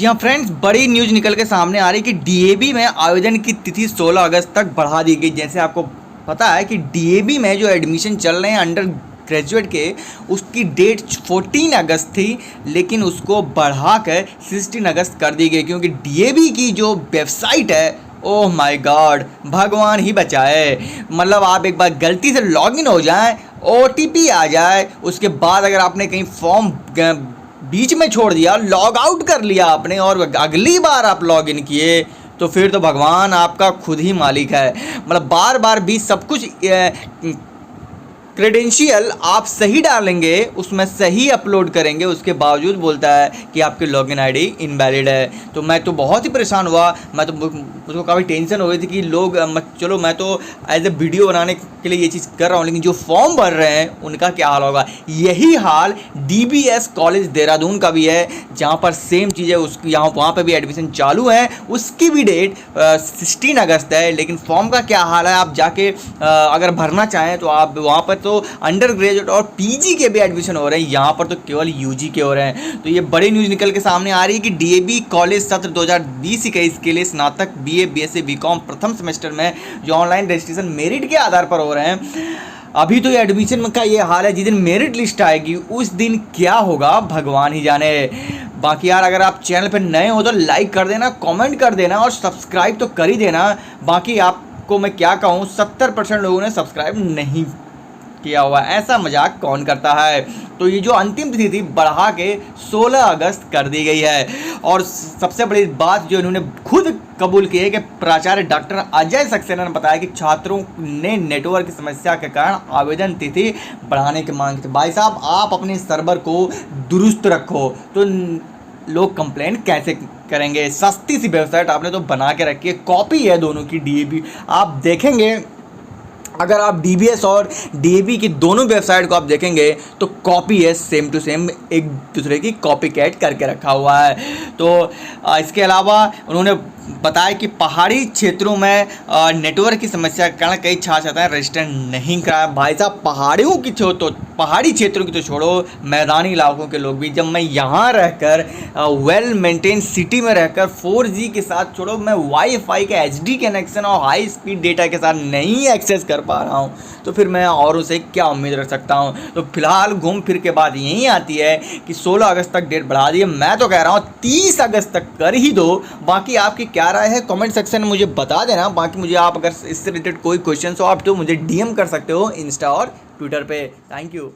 जी हाँ फ्रेंड्स, बड़ी न्यूज़ निकल के सामने आ रही कि डीएवी में आवेदन की तिथि 16 अगस्त तक बढ़ा दी गई। जैसे आपको पता है कि डीएवी में जो एडमिशन चल रहे हैं अंडर ग्रेजुएट के, उसकी डेट 14 अगस्त थी, लेकिन उसको बढ़ाकर 16 अगस्त कर दी गई, क्योंकि डीएवी की जो वेबसाइट है, ओह माय गॉड, भगवान ही बचाए। मतलब आप एक बार गलती से लॉगिन हो जाएं, ओटीपी आ जाए, उसके बाद अगर आपने कहीं फॉर्म बीच में छोड़ दिया, लॉग आउट कर लिया आपने और अगली बार आप लॉग इन किए, तो फिर तो भगवान आपका खुद ही मालिक है। मतलब बार बार भी सब कुछ क्रेडेंशियल आप सही डालेंगे, उसमें सही अपलोड करेंगे, उसके बावजूद बोलता है कि आपकी लॉगिन आईडी इनवैलिड है। तो मैं तो बहुत ही परेशान हुआ। मैं तो मुझको काफ़ी टेंशन हो गई थी कि लोग चलो मैं तो एज ए वीडियो बनाने के लिए ये चीज़ कर रहा हूँ, लेकिन जो फॉर्म भर रहे हैं उनका क्या हाल होगा। यही हाल डीबीएस कॉलेज देहरादून का भी है, जहाँ पर सेम चीज़ है। उसकी वहाँ पर भी एडमिशन चालू है, उसकी भी डेट 16 अगस्त है, लेकिन फॉर्म का क्या हाल है आप जाके अगर भरना चाहें तो आप वहाँ पर तो अंडर ग्रेजुएट और पीजी के भी एडमिशन हो रहे हैं, यहाँ पर तो केवल यूजी के हो रहे हैं। तो ये बड़ी न्यूज़ निकल के सामने आ रही है कि डीएवी कॉलेज सत्र 2020-21 के लिए स्नातक बीए बीएससी बीकॉम प्रथम सेमेस्टर में जो ऑनलाइन रजिस्ट्रेशन मेरिट के आधार पर हो रहे हैं, अभी तो ये एडमिशन का ये हाल है। जिस दिन मेरिट लिस्ट आएगी उस दिन क्या होगा भगवान ही जाने। बाकी यार, अगर आप चैनल पर नए हो तो लाइक कर देना, कमेंट कर देना और सब्सक्राइब तो कर ही देना। बाकी आपको मैं क्या कहूँ, 70% लोगों ने सब्सक्राइब नहीं किया हुआ, ऐसा मजाक कौन करता है। तो ये जो अंतिम तिथि थी बढ़ा के 16 अगस्त कर दी गई है। और सबसे बड़ी बात जो इन्होंने खुद कबूल की है कि प्राचार्य डॉक्टर अजय सक्सेना ने बताया कि छात्रों ने नेटवर्क की समस्या के कारण आवेदन तिथि बढ़ाने की मांग की थी। भाई साहब, आप अपने सर्वर को दुरुस्त रखो तो लोग कंप्लेन कैसे करेंगे। सस्ती सी वेबसाइट आपने तो बना के रखी है, कॉपी है दोनों की डीएवी। आप देखेंगे, अगर आप डीबीएस और डीएवी की दोनों वेबसाइट को आप देखेंगे तो कॉपी है, सेम टू सेम एक दूसरे की कॉपी कैट करके रखा हुआ है। तो इसके अलावा उन्होंने बताया कि पहाड़ी क्षेत्रों में नेटवर्क की समस्या के कारण कई छात्र छात्राएं रजिस्टर नहीं कराया। भाई साहब, पहाड़ी क्षेत्रों की तो छोड़ो, मैदानी इलाकों के लोग भी, जब मैं यहाँ रहकर वेल मेंटेन सिटी में रहकर 4G के साथ, छोड़ो मैं वाईफाई का HD कनेक्शन और हाई स्पीड डेटा के साथ नहीं एक्सेस कर पा रहा हूँ, तो फिर मैं औरों से क्या उम्मीद रख सकता हूँ। तो फिलहाल घूम फिर के बात यही आती है कि 16 अगस्त तक डेट बढ़ा दी है। मैं तो कह रहा हूँ 30 अगस्त तक कर ही दो। बाकी आपकी क्या राय है कमेंट सेक्शन में मुझे बता देना। बाकी मुझे आप अगर इससे रिलेटेड कोई क्वेश्चन हो आप तो मुझे DM कर सकते हो इंस्टा और ट्विटर पे। Thank you.